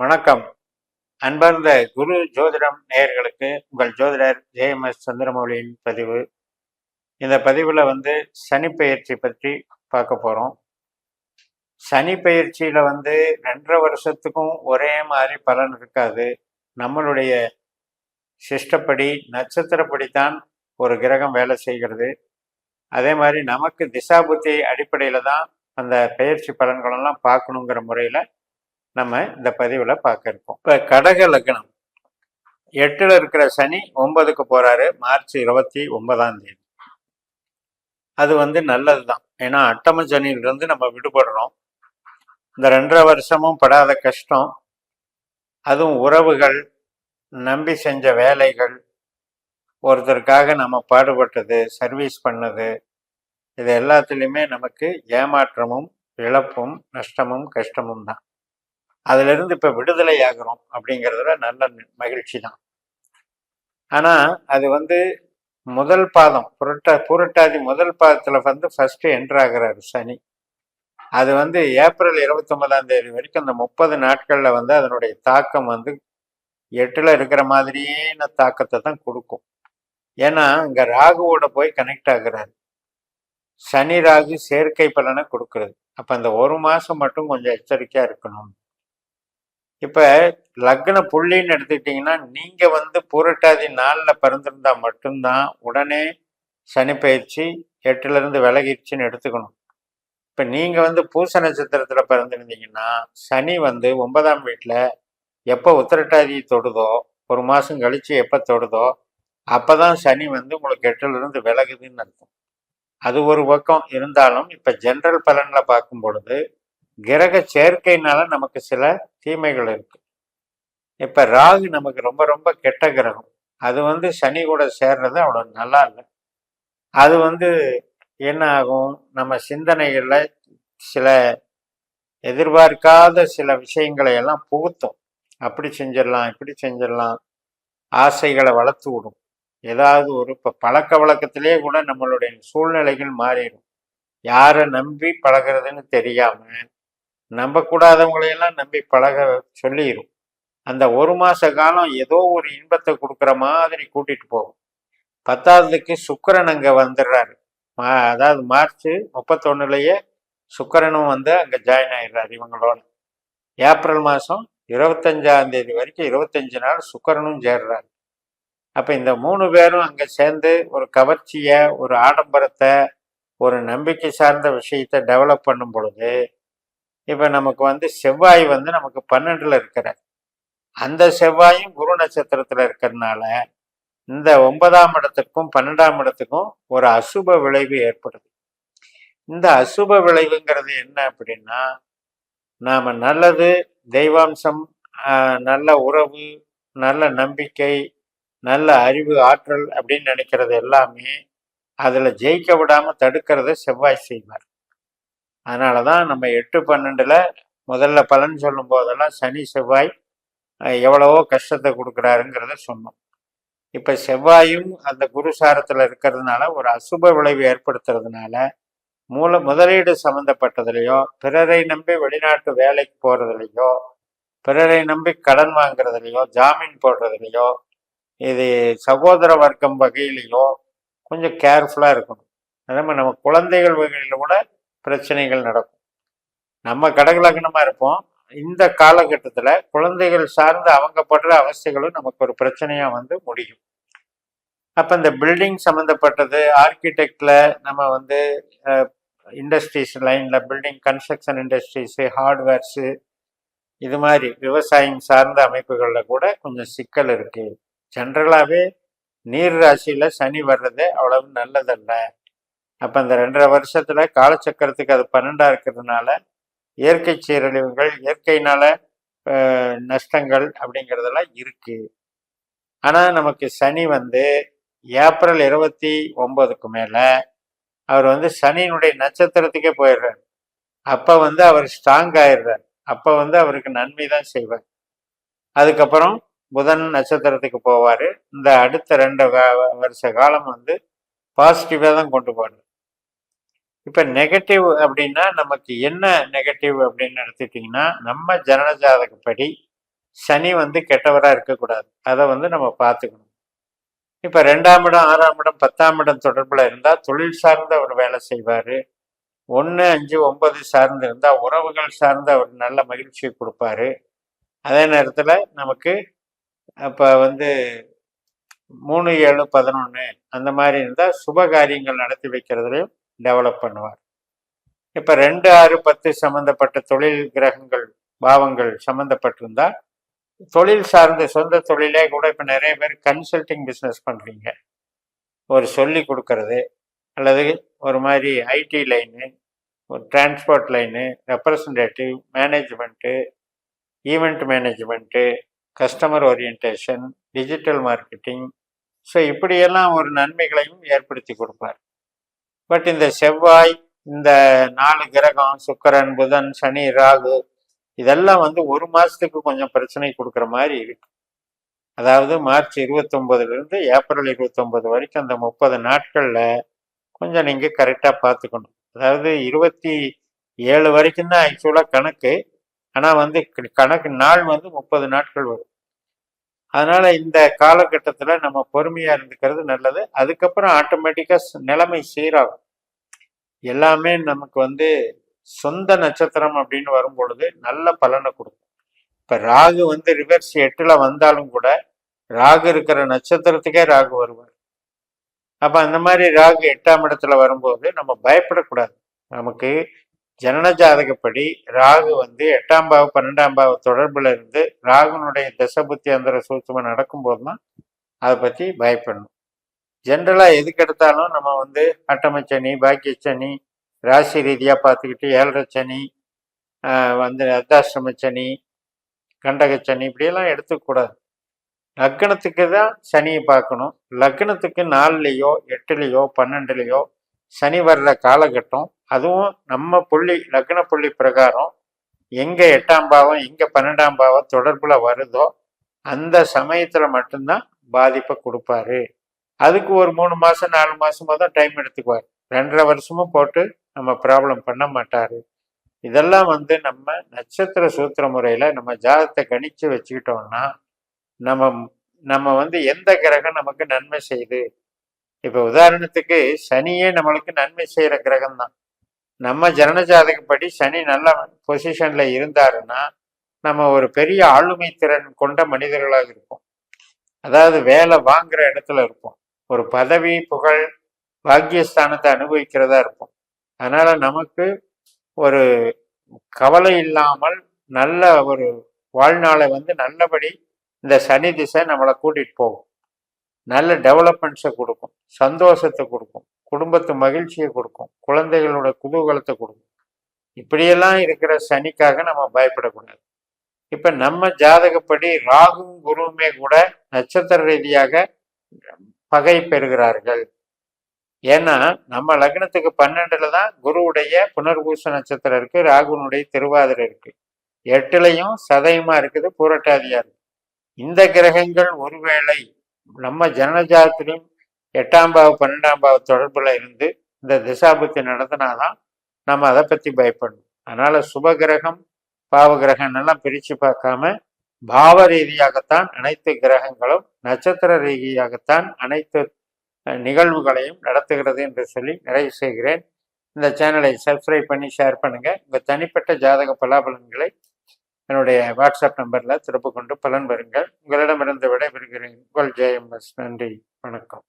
வணக்கம். அன்பார்ந்த குரு ஜோதிடம் நேயர்களுக்கு உங்கள் ஜோதிடர் ஜேஎம்எஸ் சந்திரமௌலியின் பதிவு. இந்த பதிவில் சனி பெயர்ச்சி பற்றி பார்க்க போகிறோம். சனி பெயர்ச்சியில் 2.5 வருஷத்துக்கும் ஒரே மாதிரி பலன் இருக்காது. நம்மளுடைய சிஷ்டப்படி நட்சத்திரப்படித்தான் ஒரு கிரகம் வேலை செய்கிறது. அதே மாதிரி நமக்கு திசாபுத்தி அடிப்படையில் தான் அந்த பெயர்ச்சி பலன்களெல்லாம் பார்க்கணுங்கிற முறையில் நம்ம இந்த பதிவில் பார்க்க இருக்கோம். இப்போ கடக லக்னம் 8ல் இருக்கிற சனி 9க்கு போறாரு மார்ச் 29ஆம் தேதி. அது நல்லது தான். ஏன்னா அட்டம சனியிலிருந்து நம்ம விடுபடுறோம். இந்த 2.5 வருஷமும் படாத கஷ்டம், அதுவும் உறவுகள், நம்பி செஞ்ச வேலைகள், ஒருத்தருக்காக நம்ம பாடுபட்டது, சர்வீஸ் பண்ணது, இது எல்லாத்துலேயுமே நமக்கு ஏமாற்றமும் இழப்பும் நஷ்டமும் கஷ்டமும் தான். அதிலிருந்து இப்போ விடுதலை ஆகிறோம் அப்படிங்கிறதுல நல்ல மகிழ்ச்சி தான். ஆனால் அது முதல் பாதம் பூரட்டாதி முதல் பாதத்தில் ஃபர்ஸ்ட் என்ட்ரு ஆகிறாரு சனி. அது ஏப்ரல் 29ஆம் தேதி வரைக்கும் அந்த 30 நாட்களில் அதனுடைய தாக்கம் 8ல் இருக்கிற மாதிரியே தாக்கத்தை தான் கொடுக்கும். ஏன்னா இங்கே ராகுவோட போய் கனெக்ட் ஆகுறாரு. சனி ராகு சேர்க்கை பலனை கொடுக்கறது. அப்போ அந்த 1 மாதம் மட்டும் கொஞ்சம் எச்சரிக்கையாக இருக்கணும். இப்போ லக்ன புள்ளின்னு எடுத்துக்கிட்டிங்கன்னா நீங்கள் பூரட்டாதி 4ல் பிறந்திருந்தா மட்டும்தான் உடனே சனி பயிற்சி 8லேருந்து விலகிடுச்சின்னு எடுத்துக்கணும். இப்போ நீங்கள் பூச நட்சத்திரத்தில் பிறந்திருந்தீங்கன்னா சனி 9ஆம் வீட்டில் எப்போ உத்திரட்டாதி தொடுதோ, 1 மாதம் கழித்து எப்போ தொடுதோ அப்போ தான் சனி உங்களுக்கு 8லேருந்து விலகுதுன்னு அர்த்தம். அது ஒரு பக்கம் இருந்தாலும் இப்போ ஜென்ரல் பலனில் பார்க்கும் பொழுது கிரக சேர்க்கையினால நமக்கு சில தீமைகள் இருக்கு. இப்ப ராகு நமக்கு ரொம்ப ரொம்ப கெட்ட கிரகம். அது சனி கூட சேர்றது அவ்வளவு நல்லா இல்லை. அது என்ன ஆகும், நம்ம சிந்தனைகள்ல சில எதிர்பார்க்காத சில விஷயங்களை எல்லாம் புகுத்தும். அப்படி செஞ்சிடலாம், இப்படி செஞ்சிடலாம், ஆசைகளை வளர்த்து விடும். ஏதாவது ஒரு இப்போ பழக்க வழக்கத்திலே கூட நம்மளுடைய சூழ்நிலைகள் மாறிடும். யாரை நம்பி பழகிறதுன்னு தெரியாம நம்பக்கூடாதவங்களையெல்லாம் நம்பி பழக சொல்லிடும். அந்த 1 மாத காலம் ஏதோ ஒரு இன்பத்தை கொடுக்குற மாதிரி கூட்டிட்டு போகும். 10ஆவதுக்கு சுக்கிரன் அங்கே வந்துடுறாரு. அதாவது மார்ச் 31லேயே சுக்கிரனும் அங்கே ஜாயின் ஆயிடுறாரு இவங்களோட. ஏப்ரல் மாதம் 25ஆம் தேதி வரைக்கும் 25 நாள் சுக்கிரனும் சேர்றாரு. அப்போ இந்த 3 பேரும் அங்கே சேர்ந்து ஒரு கவர்ச்சியை, ஒரு ஆடம்பரத்தை, ஒரு நம்பிக்கை சார்ந்த விஷயத்தை டெவலப் பண்ணும் பொழுது இப்போ நமக்கு செவ்வாய் நமக்கு 12ல் இருக்கிறார். அந்த செவ்வாயும் குரு நட்சத்திரத்தில் இருக்கிறதுனால இந்த 9ஆம் இடத்துக்கும் 12ஆம் இடத்துக்கும் ஒரு அசுப விளைவு ஏற்படுது. இந்த அசுப விளைவுங்கிறது என்ன அப்படின்னா, நாம் நல்லது, தெய்வாம்சம், நல்ல உறவு, நல்ல நம்பிக்கை, நல்ல அறிவு, ஆற்றல் அப்படின்னு நினைக்கிறது எல்லாமே அதில் ஜெயிக்க விடாமல் தடுக்கிறத செவ்வாய் செய்வார். அதனால தான் நம்ம 8-12ல் முதல்ல பலன் சொல்லும் போதெல்லாம் சனி செவ்வாய் எவ்வளவோ கஷ்டத்தை கொடுக்குறாருங்கிறத சொன்னோம். இப்போ செவ்வாயும் அந்த குருசாரத்தில் இருக்கிறதுனால ஒரு அசுப விளைவு ஏற்படுத்துறதுனால முதலீடு சம்மந்தப்பட்டதுலையோ, பிறரை நம்பி வெளிநாட்டு வேலைக்கு போகிறதுலையோ, பிறரை நம்பி கடன் வாங்குறதுலையோ, ஜாமீன் போடுறதுலையோ, இது சகோதர வர்க்கம் வகையிலையோ கொஞ்சம் கேர்ஃபுல்லாக இருக்கணும். அதே மாதிரி நம்ம குழந்தைகள் வகையில் கூட பிரச்சனைகள் நடக்கும். நம்ம கடகலக்னமாக இருப்போம். இந்த காலகட்டத்தில் குழந்தைகள் சார்ந்து அவங்க படுற அவஸ்தைகளும் நமக்கு ஒரு பிரச்சனையாக முடியும். அப்போ இந்த பில்டிங் சம்மந்தப்பட்டது, ஆர்கிடெக்டில் நம்ம இண்டஸ்ட்ரீஸ் லைனில் பில்டிங் கன்ஸ்ட்ரக்ஷன் இண்டஸ்ட்ரீஸு, ஹார்ட்வேர்ஸு, இது மாதிரி விவசாயம் சார்ந்த அமைப்புகளில் கூட கொஞ்சம் சிக்கல் இருக்குது. ஜென்ரலாகவே நீர் ராசியில் சனி வர்றது அவ்வளவு நல்லதல்ல. அப்போ அந்த 2.5 வருஷத்தில் காலச்சக்கரத்துக்கு அது 12ஆக இருக்கிறதுனால இயற்கை சீரழிவுகள், இயற்கையினால நஷ்டங்கள் அப்படிங்கிறதெல்லாம் இருக்குது. ஆனால் நமக்கு சனி ஏப்ரல் 29க்கு மேலே அவர் சனியினுடைய நட்சத்திரத்துக்கே போயிடுறார். அப்போ அவர் ஸ்ட்ராங் ஆயிடுறார். அப்போ அவருக்கு நன்மை தான் செய்வார். அதுக்கப்புறம் புதன் நட்சத்திரத்துக்கு போவார். இந்த அடுத்த 2 வருஷ காலம் பாசிட்டிவாக தான் கொண்டு போகிறார். இப்போ நெகட்டிவ் அப்படின்னா நமக்கு என்ன நெகட்டிவ் அப்படின்னு எடுத்துக்கிட்டிங்கன்னா, நம்ம ஜனன ஜாதகப்படி சனி வந்து கெட்டவராக இருக்கக்கூடாது. அதை வந்து நம்ம பார்த்துக்கணும். இப்போ 2ஆம் இடம் 6ஆம் இடம் 10ஆம் இடம் தொடர்பில் இருந்தால் தொழில் சார்ந்து அவர் வேலை செய்வார். 1, 5, 9 சார்ந்து இருந்தால் உறவுகள் சார்ந்து அவர் நல்ல மகிழ்ச்சியை கொடுப்பாரு. அதே நேரத்தில் நமக்கு அப்போ வந்து 3, 7, 11 அந்த மாதிரி இருந்தால் சுப காரியங்கள் நடத்தி வைக்கிறதுலையும் டெவலப் பண்ணுவார். இப்போ 2, 6, 10 சம்மந்தப்பட்ட தொழில் கிரகங்கள் பாவங்கள் சம்மந்தப்பட்டிருந்தா தொழில் சார்ந்த சொந்த தொழிலே கூட இப்போ நிறைய பேர் கன்சல்டிங் பிஸ்னஸ் பண்ணுறீங்க. ஒரு சொல்லி கொடுக்கறது அல்லது ஒரு மாதிரி ஐடி லைனு, ஒரு transport line, representative, management, event management, customer orientation, digital marketing, so இப்படியெல்லாம் ஒரு நன்மைகளையும் ஏற்படுத்தி கொடுப்பார். பட் இந்த செவ்வாய், இந்த 4 கிரகம் சுக்கிரன், புதன், சனி, ராகு இதெல்லாம் வந்து ஒரு மாதத்துக்கு கொஞ்சம் பிரச்சனை கொடுக்குற மாதிரி இருக்கு. அதாவது மார்ச் 29லேருந்து ஏப்ரல் 29 வரைக்கும் அந்த 30 நாட்களில் கொஞ்சம் நீங்கள் கரெக்டாக பார்த்துக்கணும். அதாவது 27 வரைக்கும் தான் ஆக்சுவலாக கணக்கு. ஆனால் வந்து கணக்கு நாள் வந்து 30 நாட்கள் வரும். அதனால் இந்த காலகட்டத்தில் நம்ம பொறுமையாக இருந்துக்கிறது நல்லது. அதுக்கப்புறம் ஆட்டோமேட்டிக்காக நிலைமை சீராகும். எல்லாமே நமக்கு வந்து சொந்த நட்சத்திரம் அப்படின்னு வரும் பொழுது நல்ல பலனை கொடுக்கும். இப்போ ராகு வந்து ரிவர்ஸ் 8ல் வந்தாலும் கூட ராகு இருக்கிற நட்சத்திரத்துக்கே ராகு வருவார். அப்போ அந்த மாதிரி ராகு 8ஆம் இடத்துல வரும்போது நம்ம பயப்படக்கூடாது. நமக்கு ஜனன ஜாதகப்படி ராகு வந்து 8ஆம் பாவம் 12ஆம் பாவ தொடர்பில் இருந்து ராகுனுடைய தசபுத்தி அந்தர சூட்சுமம் நடக்கும்போது தான் அதை பற்றி பயப்படணும். ஜென்ரலாக எதுக்கு எடுத்தாலும் நம்ம வந்து அட்டமச்சனி, பாக்கியச்சனி, ராசி ரீதியாக பார்த்துக்கிட்டு 7ரை சனி, வந்து அர்த்தாஷ்டம சனி, கண்டகச்சனி இப்படியெல்லாம் எடுத்துக்கூடாது. லக்னத்துக்கு தான் சனியை பார்க்கணும். லக்னத்துக்கு 4லேயோ 8லேயோ 12லேயோ சனி வர்ற காலகட்டம், அதுவும் நம்ம புள்ளி லக்ன புள்ளி பிரகாரம் எங்கே 8ஆம் பாவம் எங்கே 12ஆம் பாவம் தொடர்பில் வருதோ அந்த சமயத்தில் மட்டும்தான் பாதிப்பை கொடுப்பாரு. அதுக்கு ஒரு 3 மாதம் 4 மாதமோ தான் டைம் எடுத்துக்குவார். 2.5 வருஷமும் போட்டு நம்ம ப்ராப்ளம் பண்ண மாட்டார். இதெல்லாம் வந்து நம்ம நட்சத்திர சூத்திர முறையில் நம்ம ஜாதகத்தை கணிச்சு வச்சுக்கிட்டோம்னா நம்ம வந்து எந்த கிரகம் நமக்கு நன்மை செய்யுது. இப்போ உதாரணத்துக்கு சனியே நம்மளுக்கு நன்மை செய்கிற கிரகம் தான். நம்ம ஜனன ஜாதகப்படி சனி நல்ல பொசிஷனில் இருந்தாருன்னா நம்ம ஒரு பெரிய ஆளுமை திறன் கொண்ட மனிதர்களாக இருப்போம். அதாவது வேலை வாங்குற இடத்துல இருப்போம். ஒரு பதவி புகழ் பாக்கியஸ்தானத்தை அனுபவிக்கிறதா இருப்போம். அதனால நமக்கு ஒரு கவலை இல்லாமல் நல்ல ஒரு வாழ்நாளை வந்து நல்லபடி இந்த சனி திசை நம்மளை கூட்டிட்டு போகும். நல்ல டெவலப்மெண்ட்ஸை கொடுக்கும், சந்தோஷத்தை கொடுக்கும், குடும்பத்து மகிழ்ச்சியை கொடுக்கும், குழந்தைகளோட குதூகலத்தை கொடுக்கும். இப்படியெல்லாம் இருக்கிற சனிக்காக நம்ம பயப்படக்கூடாது. இப்ப நம்ம ஜாதகப்படி ராகும் குருவுமே கூட நட்சத்திர ரீதியாக பகை பெறுகிறார்கள். ஏன்னா நம்ம லக்னத்துக்கு 12ல் தான் குருவுடைய புனர்பூச நட்சத்திரம் இருக்கு, ராகுனுடைய திருவாதிரை இருக்கு, 8லையும் சதயமா இருக்குது, பூரட்டாதியா இருக்கு. இந்த கிரகங்கள் ஒருவேளை நம்ம ஜனனஜாதத்திலும் 8ஆம் பாவ 12ஆம் பாவ தொடர்புல இருந்து இந்த திசாபுத்தி நடத்தினாதான் நம்ம அதை பத்தி பயப்படணும். அதனால சுப கிரகம் பாவ கிரகம் எல்லாம் பிரிச்சு பார்க்காம பாவ ரீதியாகத்தான் அனைத்து கிரகங்களும், நட்சத்திர ரீதியாகத்தான் அனைத்து நிகழ்வுகளையும் நடத்துகிறது என்று சொல்லி நிறைவு செய்கிறேன். இந்த சேனலை சப்ஸ்கிரைப் பண்ணி ஷேர் பண்ணுங்க. உங்கள் தனிப்பட்ட ஜாதக பலாபலன்களை என்னுடைய வாட்ஸ்அப் நம்பரில் திருப்பு கொண்டு பலன் பெறுங்கள். உங்களிடமிருந்து விடைபெறுகிறேன். உங்கள் JMS. நன்றி, வணக்கம்.